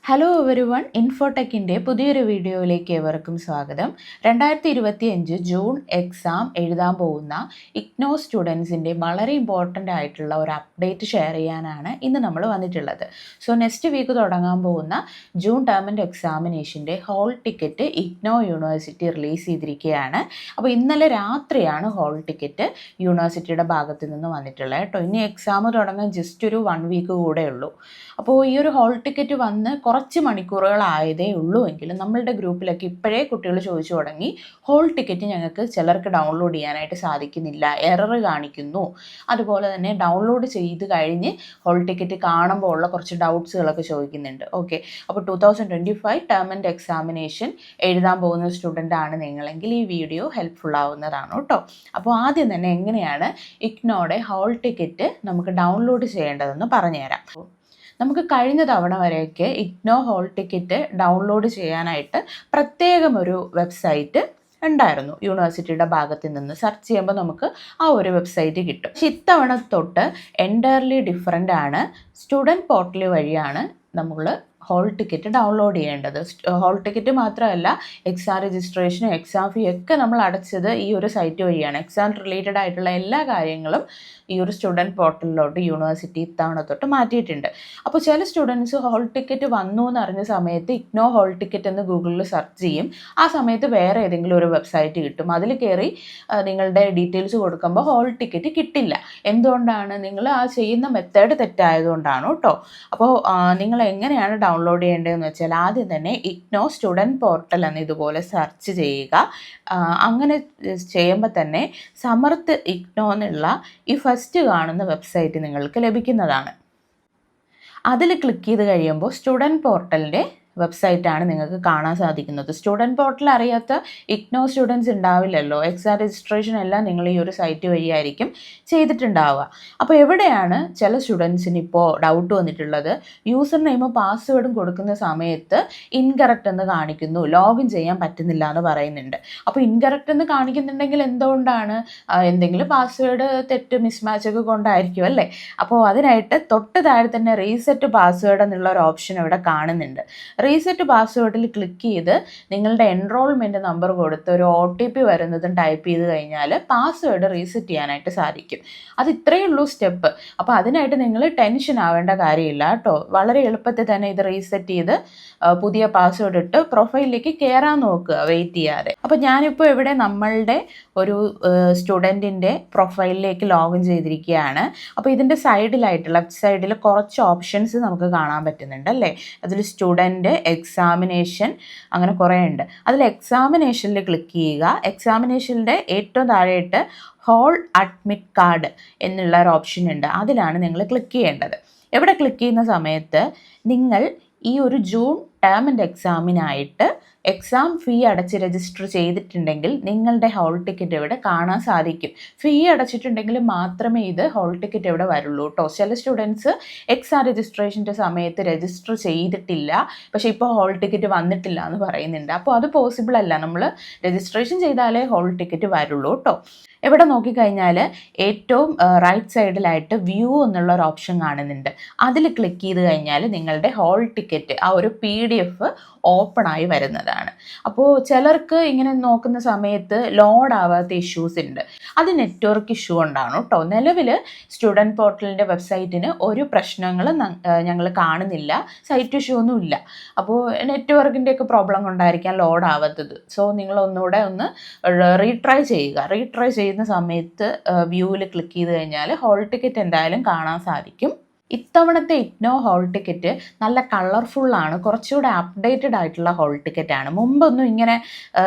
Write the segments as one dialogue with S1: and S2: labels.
S1: Hello every one, ഇൻഫോടെക്കിൻ്റെ പുതിയൊരു വീഡിയോയിലേക്ക് ഏവർക്കും സ്വാഗതം. 2025 ജൂൺ എക്സാം എഴുതാൻ പോകുന്ന ഇഗ്നോ സ്റ്റുഡൻസിൻ്റെ വളരെ ഇമ്പോർട്ടൻ്റ് ആയിട്ടുള്ള ഒരു അപ്ഡേറ്റ് ഷെയർ ചെയ്യാനാണ് ഇന്ന് നമ്മൾ വന്നിട്ടുള്ളത്. സോ നെക്സ്റ്റ് വീക്ക് തുടങ്ങാൻ പോകുന്ന ജൂൺ ടേം ആൻഡ് എക്സാമിനേഷൻ്റെ hall ticket IGNOU university release ചെയ്തിരിക്കുകയാണ്. അപ്പോൾ ഇന്നലെ രാത്രിയാണ് ഹോൾ ടിക്കറ്റ് യൂണിവേഴ്സിറ്റിയുടെ ഭാഗത്ത് നിന്ന് വന്നിട്ടുള്ളത് കേട്ടോ. ഇനി എക്സാം തുടങ്ങാൻ ജസ്റ്റ് ഒരു 1 വീക്ക് കൂടെ ഉള്ളൂ. അപ്പോൾ ഈ ഒരു ഹോൾ ടിക്കറ്റ് വന്ന് കുറച്ച് മണിക്കൂറുകളായതേ ഉള്ളൂ എങ്കിലും നമ്മളുടെ ഗ്രൂപ്പിലൊക്കെ ഇപ്പോഴേ കുട്ടികൾ ചോദിച്ചു തുടങ്ങി, ഹോൾ ടിക്കറ്റ് ഞങ്ങൾക്ക് ചിലർക്ക് ഡൗൺലോഡ് ചെയ്യാനായിട്ട് സാധിക്കുന്നില്ല, എറർ കാണിക്കുന്നു, അതുപോലെ തന്നെ ഡൗൺലോഡ് ചെയ്ത് കഴിഞ്ഞ് ഹോൾ ടിക്കറ്റ് കാണുമ്പോൾ ഉള്ള കുറച്ച് ഡൗട്ട്സുകളൊക്കെ ചോദിക്കുന്നുണ്ട്. ഓക്കെ, അപ്പോൾ 2025 ടേം ആൻഡ് എക്സാമിനേഷൻ എഴുതാൻ പോകുന്ന സ്റ്റുഡൻ്റ് ആണ് നിങ്ങളെങ്കിൽ ഈ വീഡിയോ ഹെൽപ്ഫുൾ ആവുന്നതാണ് കേട്ടോ. അപ്പോൾ ആദ്യം തന്നെ എങ്ങനെയാണ് ഇഗ്നോയുടെ ഹോൾ ടിക്കറ്റ് നമുക്ക് ഡൗൺലോഡ് ചെയ്യേണ്ടതെന്ന് പറഞ്ഞുതരാം. നമുക്ക് കഴിഞ്ഞ തവണ വരെയൊക്കെ ഇഗ്നോ ഹോൾ ടിക്കറ്റ് ഡൗൺലോഡ് ചെയ്യാനായിട്ട് പ്രത്യേകം ഒരു വെബ്സൈറ്റ് ഉണ്ടായിരുന്നു. യൂണിവേഴ്സിറ്റിയുടെ ഭാഗത്ത് നിന്ന് സെർച്ച് ചെയ്യുമ്പോൾ നമുക്ക് ആ ഒരു വെബ്സൈറ്റ് കിട്ടും. പക്ഷെ ഇത്തവണ തൊട്ട് എൻറ്റയർലി ഡിഫറെൻ്റ് ആണ്. സ്റ്റുഡൻറ്റ് പോർട്ടൽ വഴിയാണ് നമ്മൾ ഹോൾ ടിക്കറ്റ് ഡൗൺലോഡ് ചെയ്യേണ്ടത്. ഹോൾ ടിക്കറ്റ് മാത്രമല്ല, എക്സാം രജിസ്ട്രേഷനും എക്സാം ഫീ ഒക്കെ നമ്മൾ അടച്ചത് ഈ ഒരു സൈറ്റ് വഴിയാണ്. എക്സാം റിലേറ്റഡ് ആയിട്ടുള്ള എല്ലാ കാര്യങ്ങളും ഈ ഒരു സ്റ്റുഡൻറ്റ് പോർട്ടലിലോട്ട് യൂണിവേഴ്സിറ്റി ഇത്തവണ തൊട്ട് മാറ്റിയിട്ടുണ്ട്. അപ്പോൾ ചില സ്റ്റുഡൻസ് ഹോൾ ടിക്കറ്റ് വന്നു എന്ന് അറിഞ്ഞ സമയത്ത് ഇഗ്നോ ഹോൾ ടിക്കറ്റ് എന്ന് ഗൂഗിളിൽ സെർച്ച് ചെയ്യും. ആ സമയത്ത് വേറെ ഏതെങ്കിലും ഒരു വെബ്സൈറ്റ് കിട്ടും. അതിൽ കയറി നിങ്ങളുടെ ഡീറ്റെയിൽസ് കൊടുക്കുമ്പോൾ ഹോൾ ടിക്കറ്റ് കിട്ടില്ല. എന്തുകൊണ്ടാണ്? നിങ്ങൾ ആ ചെയ്യുന്ന മെത്തേഡ് തെറ്റായതുകൊണ്ടാണ് കേട്ടോ. അപ്പോൾ നിങ്ങൾ എങ്ങനെയാണ് ഡൗൺലോഡ് ചെയ്യേണ്ടതെന്ന് വെച്ചാൽ ആദ്യം തന്നെ ഇഗ്നോ സ്റ്റുഡൻറ്റ് പോർട്ടൽ എന്ന് ഇതുപോലെ സെർച്ച് ചെയ്യുക. അങ്ങനെ ചെയ്യുമ്പോൾ തന്നെ സമർത്ത് ഇഗ്നോ എന്നുള്ള ഈ ഫസ്റ്റ് കാണുന്ന വെബ്സൈറ്റ് നിങ്ങൾക്ക് ലഭിക്കുന്നതാണ്. അതിൽ ക്ലിക്ക് ചെയ്ത് കഴിയുമ്പോൾ സ്റ്റുഡൻറ്റ് പോർട്ടലിൻ്റെ വെബ്സൈറ്റാണ് നിങ്ങൾക്ക് കാണാൻ സാധിക്കുന്നത്. സ്റ്റുഡൻറ്റ് പോർട്ടൽ അറിയാത്ത ഇഗ്നോ സ്റ്റുഡൻസ് ഉണ്ടാവില്ലല്ലോ. എക്സാം രജിസ്ട്രേഷൻ എല്ലാം നിങ്ങൾ ഈ ഒരു സൈറ്റ് വഴിയായിരിക്കും ചെയ്തിട്ടുണ്ടാവുക. അപ്പോൾ എവിടെയാണ് ചില സ്റ്റുഡൻസിന് ഇപ്പോൾ ഡൗട്ട് വന്നിട്ടുള്ളത്, യൂസർ നെയിമും പാസ്വേഡും കൊടുക്കുന്ന സമയത്ത് ഇൻകറക്റ്റ് എന്ന് കാണിക്കുന്നു, ലോഗിൻ ചെയ്യാൻ പറ്റുന്നില്ല എന്ന് പറയുന്നുണ്ട്. അപ്പോൾ ഇൻകറക്റ്റ് എന്ന് കാണിക്കുന്നുണ്ടെങ്കിൽ എന്തുകൊണ്ടാണ്? എന്തെങ്കിലും പാസ്വേഡ് തെറ്റ് മിസ്മാച്ച് ഒക്കെ കൊണ്ടായിരിക്കും അല്ലേ. അപ്പോൾ അതിനായിട്ട് തൊട്ട് താഴെ തന്നെ റീസെറ്റ് പാസ്വേഡ് എന്നുള്ള ഒരു ഓപ്ഷൻ ഇവിടെ കാണുന്നുണ്ട്. റീസെറ്റ് പാസ്വേഡിൽ ക്ലിക്ക് ചെയ്ത് നിങ്ങളുടെ എൻറോൾമെൻറ്റ് നമ്പർ കൊടുത്ത് ഒരു OTP വരുന്നതും ടൈപ്പ് ചെയ്ത് കഴിഞ്ഞാൽ പാസ്വേഡ് റീസെറ്റ് ചെയ്യാനായിട്ട് സാധിക്കും. അത് ഇത്രയേ ഉള്ളൂ സ്റ്റെപ്പ്. അപ്പോൾ അതിനായിട്ട് നിങ്ങൾ ടെൻഷൻ ആവേണ്ട കാര്യമില്ല കേട്ടോ. വളരെ എളുപ്പത്തിൽ തന്നെ ഇത് റീസെറ്റ് ചെയ്ത് പുതിയ പാസ്വേഡ് ഇട്ട് പ്രൊഫൈലിലേക്ക് കയറാൻ നോക്കുക, വെയിറ്റ് ചെയ്യാതെ. അപ്പോൾ ഞാനിപ്പോൾ ഇവിടെ നമ്മളുടെ ഒരു സ്റ്റുഡൻറ്റിൻ്റെ പ്രൊഫൈലിലേക്ക് ലോഗിൻ ചെയ്തിരിക്കുകയാണ്. അപ്പോൾ ഇതിൻ്റെ സൈഡിലായിട്ട് ലെഫ്റ്റ് സൈഡിൽ കുറച്ച് ഓപ്ഷൻസ് നമുക്ക് കാണാൻ പറ്റുന്നുണ്ട് അല്ലേ. അതിൽ സ്റ്റുഡൻറ്റ്, എക്സാമിനേഷൻ, അങ്ങനെ കുറേ ഉണ്ട്. അതിൽ എക്സാമിനേഷനിൽ ക്ലിക്ക് ചെയ്യുക. എക്സാമിനേഷൻ്റെ ഏറ്റവും താഴെയിട്ട് ഹോൾ അഡ്മിറ്റ് കാർഡ് എന്നുള്ള ഒരു ഓപ്ഷൻ ഉണ്ട്. അതിലാണ് നിങ്ങൾ ക്ലിക്ക് ചെയ്യേണ്ടത്. എവിടെ ക്ലിക്ക് ചെയ്യുന്ന സമയത്ത് നിങ്ങൾ ഈ ഒരു ജൂൺ ടേം ആൻഡ് എക്സാമിനായിട്ട് എക്സാം ഫീ അടച്ച് രജിസ്റ്റർ ചെയ്തിട്ടുണ്ടെങ്കിൽ നിങ്ങളുടെ ഹോൾ ടിക്കറ്റ് ഇവിടെ കാണാൻ സാധിക്കും. ഫീ അടച്ചിട്ടുണ്ടെങ്കിൽ മാത്രമേ ഇത് ഹോൾ ടിക്കറ്റ് ഇവിടെ വരുള്ളൂ കേട്ടോ. ചില സ്റ്റുഡൻസ് എക്സാം രജിസ്ട്രേഷൻ്റെ സമയത്ത് രജിസ്റ്റർ ചെയ്തിട്ടില്ല, പക്ഷേ ഇപ്പോൾ ഹോൾ ടിക്കറ്റ് വന്നിട്ടില്ല എന്ന് പറയുന്നുണ്ട്. അപ്പോൾ അത് പോസിബിൾ അല്ല. നമ്മൾ രജിസ്ട്രേഷൻ ചെയ്താലേ ഹോൾ ടിക്കറ്റ് വരുള്ളൂ കേട്ടോ. എവിടെ നോക്കിക്കഴിഞ്ഞാൽ ഏറ്റവും റൈറ്റ് സൈഡിലായിട്ട് വ്യൂ എന്നുള്ള ഒരു ഓപ്ഷൻ കാണുന്നുണ്ട്. അതിൽ ക്ലിക്ക് ചെയ്ത് കഴിഞ്ഞാൽ നിങ്ങളുടെ ഹോൾ ടിക്കറ്റ് ആ ഒരു PDF ഓപ്പണായി വരുന്നതാണ്. അപ്പോൾ ചിലർക്ക് ഇങ്ങനെ നോക്കുന്ന സമയത്ത് ലോഡ് ആവാത്ത ഇഷ്യൂസ് ഉണ്ട്. അത് നെറ്റ്വർക്ക് ഇഷ്യൂ കൊണ്ടാണ് കേട്ടോ. നിലവിൽ സ്റ്റുഡൻറ്റ് പോർട്ടലിൻ്റെ വെബ്സൈറ്റിന് ഒരു പ്രശ്നങ്ങളും ഞങ്ങൾ കാണുന്നില്ല, സൈറ്റ് ഇഷ്യൂ ഒന്നും ഇല്ല. അപ്പോൾ നെറ്റ്വർക്കിൻ്റെയൊക്കെ പ്രോബ്ലം കൊണ്ടായിരിക്കാം ലോഡ് ആവാത്തത്. സോ നിങ്ങൾ ഒന്നുകൂടെ ഒന്ന് റീട്രൈ ചെയ്യുക. റീട്രൈ ചെയ്യുന്ന സമയത്ത് വ്യൂവിൽ ക്ലിക്ക് ചെയ്ത് കഴിഞ്ഞാൽ ഹോൾ ടിക്കറ്റ് എന്തായാലും കാണാൻ സാധിക്കും. ഇത്തവണത്തെ ഇഗ്നോ ഹോൾ ടിക്കറ്റ് നല്ല കളർഫുള്ളാണ്, കുറച്ചുകൂടെ അപ്ഡേറ്റഡ് ആയിട്ടുള്ള ഹോൾ ടിക്കറ്റാണ്. മുമ്പൊന്നും ഇങ്ങനെ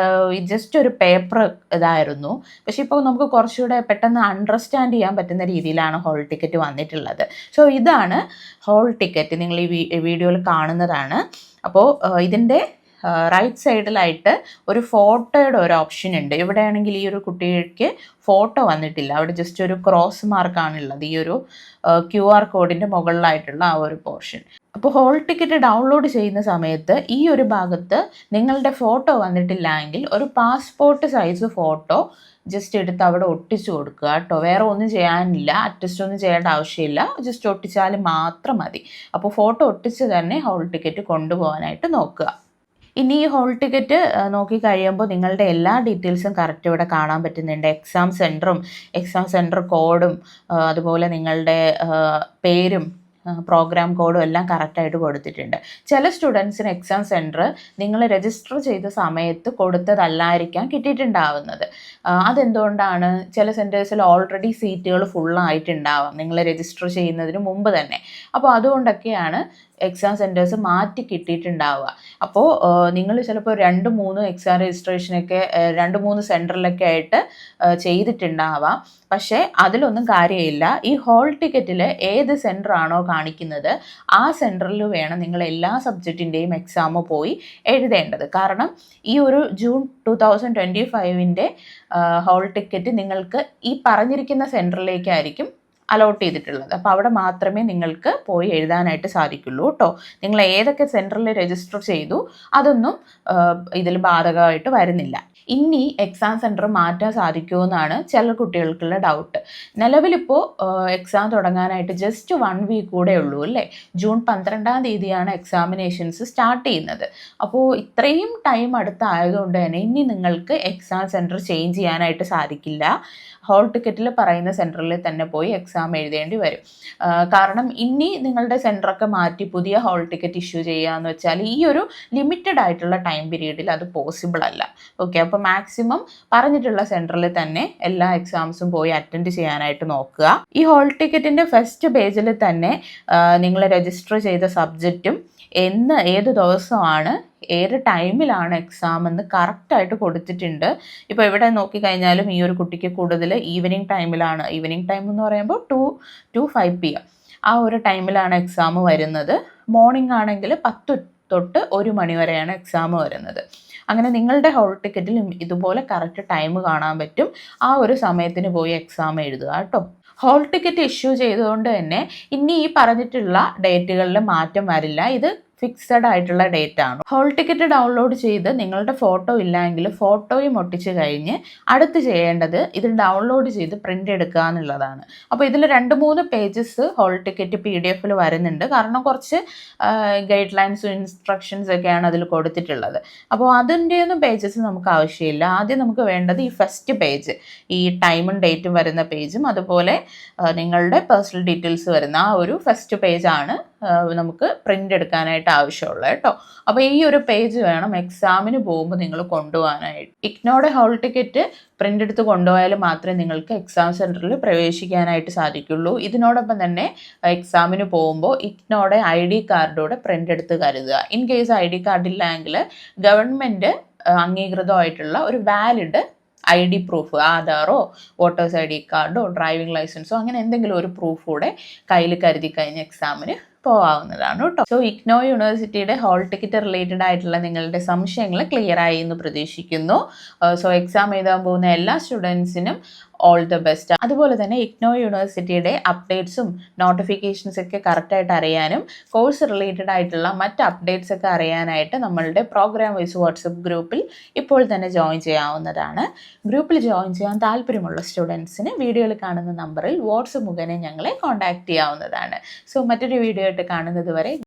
S1: ജസ്റ്റ് ഒരു പേപ്പർ ഇതായിരുന്നു. പക്ഷേ ഇപ്പോൾ നമുക്ക് കുറച്ചുകൂടെ പെട്ടെന്ന് അണ്ടർസ്റ്റാൻഡ് ചെയ്യാൻ പറ്റുന്ന രീതിയിലാണ് ഹോൾ ടിക്കറ്റ് വന്നിട്ടുള്ളത്. സോ ഇതാണ് ഹോൾ ടിക്കറ്റ്, നിങ്ങൾ ഈ വീഡിയോയിൽ കാണുന്നതാണ്. അപ്പോൾ ഇതിൻ്റെ റൈറ്റ് സൈഡിലായിട്ട് ഒരു ഫോട്ടോയുടെ ഒരു ഓപ്ഷൻ ഉണ്ട്. ഇവിടെയാണെങ്കിൽ ഈ ഒരു കുട്ടിക്ക് ഫോട്ടോ വന്നിട്ടില്ല, അവിടെ ജസ്റ്റ് ഒരു ക്രോസ് മാർക്കാണുള്ളത് ഈ ഒരു QR കോഡിൻ്റെ മുകളിലായിട്ടുള്ള ആ ഒരു പോർഷൻ. അപ്പോൾ ഹോൾ ടിക്കറ്റ് ഡൗൺലോഡ് ചെയ്യുന്ന സമയത്ത് ഈ ഒരു ഭാഗത്ത് നിങ്ങളുടെ ഫോട്ടോ വന്നിട്ടില്ല എങ്കിൽ ഒരു പാസ്പോർട്ട് സൈസ് ഫോട്ടോ ജസ്റ്റ് എടുത്ത് അവിടെ ഒട്ടിച്ചു കൊടുക്കുക കേട്ടോ. വേറെ ഒന്നും ചെയ്യാനില്ല, അറ്റസ്റ്റ് ഒന്നും ചെയ്യേണ്ട ആവശ്യമില്ല, ജസ്റ്റ് ഒട്ടിച്ചാൽ മാത്രം മതി. അപ്പോൾ ഫോട്ടോ ഒട്ടിച്ച് തന്നെ ഹോൾ ടിക്കറ്റ് കൊണ്ടുപോകാനായിട്ട് നോക്കുക. ഇനി ഈ ഹോൾ ടിക്കറ്റ് നോക്കി കഴിയുമ്പോൾ നിങ്ങളുടെ എല്ലാ ഡീറ്റെയിൽസും കറക്റ്റ് ഇവിടെ കാണാൻ പറ്റുന്നുണ്ട്. എക്സാം സെൻറ്ററും എക്സാം സെൻറ്റർ കോഡും അതുപോലെ നിങ്ങളുടെ പേരും പ്രോഗ്രാം കോഡും എല്ലാം കറക്റ്റായിട്ട് കൊടുത്തിട്ടുണ്ട്. ചില സ്റ്റുഡൻസിന് എക്സാം സെൻറ്റർ നിങ്ങൾ രജിസ്റ്റർ ചെയ്ത സമയത്ത് കൊടുത്തതല്ലായിരിക്കാം കിട്ടിയിട്ടുണ്ടാവുന്നത്. അതെന്തുകൊണ്ടാണ്? ചില സെൻറ്റേഴ്സിൽ ഓൾറെഡി സീറ്റുകൾ ഫുള്ളായിട്ടുണ്ടാവാം നിങ്ങൾ രജിസ്റ്റർ ചെയ്യുന്നതിന് മുമ്പ് തന്നെ. അപ്പോൾ അതുകൊണ്ടൊക്കെയാണ് എക്സാം സെൻറ്റേഴ്സ് മാറ്റി കിട്ടിയിട്ടുണ്ടാവുക. അപ്പോൾ നിങ്ങൾ ചിലപ്പോൾ 2-3 എക്സാം രജിസ്ട്രേഷനൊക്കെ 2-3 സെൻറ്ററിലൊക്കെ ആയിട്ട് ചെയ്തിട്ടുണ്ടാവാം. പക്ഷേ അതിലൊന്നും കാര്യമില്ല. ഈ ഹോൾ ടിക്കറ്റിൽ ഏത് സെൻറ്ററാണോ കാണിക്കുന്നത് ആ സെൻറ്ററിൽ വേണം നിങ്ങൾ എല്ലാ സബ്ജക്റ്റിൻ്റെയും എക്സാം പോയി എഴുതേണ്ടത്. കാരണം ഈ ഒരു ജൂൺ 2025 ഹോൾ ടിക്കറ്റ് നിങ്ങൾക്ക് ഈ പറഞ്ഞിരിക്കുന്ന സെൻറ്ററിലേക്കായിരിക്കും അലോട്ട് ചെയ്തിട്ടുള്ളത്. അപ്പോൾ അവിടെ മാത്രമേ നിങ്ങൾക്ക് പോയി എഴുതാനായിട്ട് സാധിക്കുള്ളൂ കേട്ടോ. നിങ്ങൾ ഏതൊക്കെ സെൻറ്ററിൽ രജിസ്റ്റർ ചെയ്തു അതൊന്നും ഇതിൽ ബാധകമായിട്ട് വരുന്നില്ല. ഇനി എക്സാം സെൻറ്റർ മാറ്റാൻ സാധിക്കുമെന്നാണ് ചില കുട്ടികൾക്കുള്ള ഡൗട്ട്. നിലവിലിപ്പോൾ എക്സാം തുടങ്ങാനായിട്ട് ജസ്റ്റ് 1 വീക്ക് കൂടെ ഉള്ളൂ അല്ലേ. ജൂൺ 12-ാം തീയതിയാണ് എക്സാമിനേഷൻസ് സ്റ്റാർട്ട് ചെയ്യുന്നത്. അപ്പോൾ ഇത്രയും ടൈം അടുത്തായതുകൊണ്ട് തന്നെ ഇനി നിങ്ങൾക്ക് എക്സാം സെൻറ്റർ ചേഞ്ച് ചെയ്യാനായിട്ട് സാധിക്കില്ല. ഹോൾ ടിക്കറ്റിൽ പറയുന്ന സെൻറ്ററിൽ തന്നെ പോയി എക്സാം എഴുതേണ്ടി വരും. കാരണം ഇനി നിങ്ങളുടെ സെൻറ്ററൊക്കെ മാറ്റി പുതിയ ഹോൾ ടിക്കറ്റ് ഇഷ്യൂ ചെയ്യുകയെന്ന് വെച്ചാൽ ഈ ഒരു ലിമിറ്റഡ് ആയിട്ടുള്ള ടൈം പീരീഡിൽ അത് പോസിബിൾ അല്ല. ഓക്കെ, അപ്പോൾ മാക്സിമം പറഞ്ഞിട്ടുള്ള സെൻറ്ററിൽ തന്നെ എല്ലാ എക്സാംസും പോയി അറ്റൻഡ് ചെയ്യാനായിട്ട് നോക്കുക. ഈ ഹോൾ ടിക്കറ്റിൻ്റെ ഫസ്റ്റ് പേജിൽ തന്നെ നിങ്ങൾ രജിസ്റ്റർ ചെയ്ത സബ്ജക്റ്റും ഏത് ദിവസമാണ് ഏത് ടൈമിലാണ് എക്സാം എന്ന് കറക്റ്റായിട്ട് കൊടുത്തിട്ടുണ്ട്. ഇപ്പോൾ ഇവിടെ നോക്കിക്കഴിഞ്ഞാലും ഈ ഒരു കുട്ടിക്ക് കൂടുതൽ ഈവനിങ് ടൈമിലാണ്. ഈവനിങ് ടൈം എന്ന് പറയുമ്പോൾ 2 to 5 PM ആ ഒരു ടൈമിലാണ് എക്സാം വരുന്നത്. മോർണിംഗ് ആണെങ്കിൽ 10 തൊട്ട് 1 മണി വരെയാണ് എക്സാം വരുന്നത്. അങ്ങനെ നിങ്ങളുടെ ഹോൾ ടിക്കറ്റിൽ ഇതുപോലെ കറക്റ്റ് ടൈം കാണാൻ പറ്റും. ആ ഒരു സമയത്തിന് പോയി എക്സാം എഴുതുക കേട്ടോ. ഹോൾ ടിക്കറ്റ് ഇഷ്യൂ ചെയ്തുകൊണ്ട് തന്നെ ഇനി ഈ പറഞ്ഞിട്ടുള്ള ഡേറ്റുകളിൽ മാറ്റം വരില്ല. ഇത് ഫിക്സഡ് ആയിട്ടുള്ള ഡേറ്റ് ആണ്. ഹോൾ ടിക്കറ്റ് ഡൗൺലോഡ് ചെയ്ത് നിങ്ങളുടെ ഫോട്ടോ ഇല്ലെങ്കിൽ ഫോട്ടോയും ഒട്ടിച്ച് കഴിഞ്ഞ് അടുത്ത് ചെയ്യേണ്ടത് ഇത് ഡൗൺലോഡ് ചെയ്ത് പ്രിൻ്റ് എടുക്കുക എന്നുള്ളതാണ്. അപ്പോൾ ഇതിൽ 2-3 പേജസ് ഹോൾ ടിക്കറ്റ് PDF വരുന്നുണ്ട്. കാരണം കുറച്ച് ഗൈഡ് ലൈൻസും ഇൻസ്ട്രക്ഷൻസ് ഒക്കെയാണ് അതിൽ കൊടുത്തിട്ടുള്ളത്. അപ്പോൾ അതിൻ്റെ ഒന്നും പേജസ് നമുക്ക് ആവശ്യമില്ല. ആദ്യം നമുക്ക് വേണ്ടത് ഈ ഫസ്റ്റ് പേജ്, ഈ ടൈമും ഡേറ്റും വരുന്ന പേജും അതുപോലെ നിങ്ങളുടെ പേഴ്സണൽ ഡീറ്റെയിൽസ് വരുന്ന ആ ഒരു ഫസ്റ്റ് പേജാണ് നമുക്ക് പ്രിൻ്റ് എടുക്കാനായിട്ട് ആവശ്യമുള്ളത് കേട്ടോ. അപ്പോൾ ഈ ഒരു പേജ് വേണം എക്സാമിന് പോകുമ്പോൾ നിങ്ങൾ കൊണ്ടുപോകാനായിട്ട്. ഇഗ്നോയുടെ ഹോൾ ടിക്കറ്റ് പ്രിൻ്റ് എടുത്ത് കൊണ്ടുപോയാൽ മാത്രമേ നിങ്ങൾക്ക് എക്സാം സെൻറ്ററിൽ പ്രവേശിക്കാനായിട്ട് സാധിക്കുള്ളൂ. ഇതിനോടൊപ്പം തന്നെ എക്സാമിന് പോകുമ്പോൾ ഇഗ്നോയുടെ ID കാർഡോടെ പ്രിൻ്റ് എടുത്ത് കരുതുക. ഇൻ കേസ് ID കാർഡ് ഇല്ലെങ്കിൽ ഗവൺമെൻറ് അംഗീകൃതമായിട്ടുള്ള ഒരു വാലിഡ് ID പ്രൂഫ്, ആധാറോ വോട്ടേഴ്സ് ID കാർഡോ ഡ്രൈവിംഗ് ലൈസൻസോ അങ്ങനെ എന്തെങ്കിലും ഒരു പ്രൂഫ് കൂടെ കയ്യിൽ കരുതി കഴിഞ്ഞ് എക്സാമിന് പോകാവുന്നതാണ് കേട്ടോ. സോ ഇഗ്നോ യൂണിവേഴ്സിറ്റിയുടെ ഹോൾ ടിക്കറ്റ് റിലേറ്റഡ് ആയിട്ടുള്ള നിങ്ങളുടെ സംശയങ്ങൾ ക്ലിയർ ആയി എന്ന് പ്രതീക്ഷിക്കുന്നു. സോ എക്സാം എഴുതാൻ പോകുന്ന എല്ലാ സ്റ്റുഡൻസിനും ഓൾ ദ ബെസ്റ്റ്. അതുപോലെ തന്നെ ഇഗ്നോ യൂണിവേഴ്സിറ്റിയുടെ അപ്ഡേറ്റ്സും നോട്ടിഫിക്കേഷൻസ് ഒക്കെ കറക്റ്റായിട്ട് അറിയാനും കോഴ്സ് റിലേറ്റഡ് ആയിട്ടുള്ള മറ്റ് അപ്ഡേറ്റ്സ് ഒക്കെ അറിയാനായിട്ട് നമ്മളുടെ പ്രോഗ്രാം വൈസ് വാട്സപ്പ് ഗ്രൂപ്പിൽ ഇപ്പോൾ തന്നെ ജോയിൻ ചെയ്യാവുന്നതാണ്. ഗ്രൂപ്പിൽ ജോയിൻ ചെയ്യാൻ താല്പര്യമുള്ള സ്റ്റുഡൻസിന് വീഡിയോയിൽ കാണുന്ന നമ്പറിൽ വാട്സപ്പ് മുഖേന ഞങ്ങളെ കോൺടാക്റ്റ് ചെയ്യാവുന്നതാണ്. സോ മറ്റൊരു വീഡിയോ ആയിട്ട് കാണുന്നത് വരെ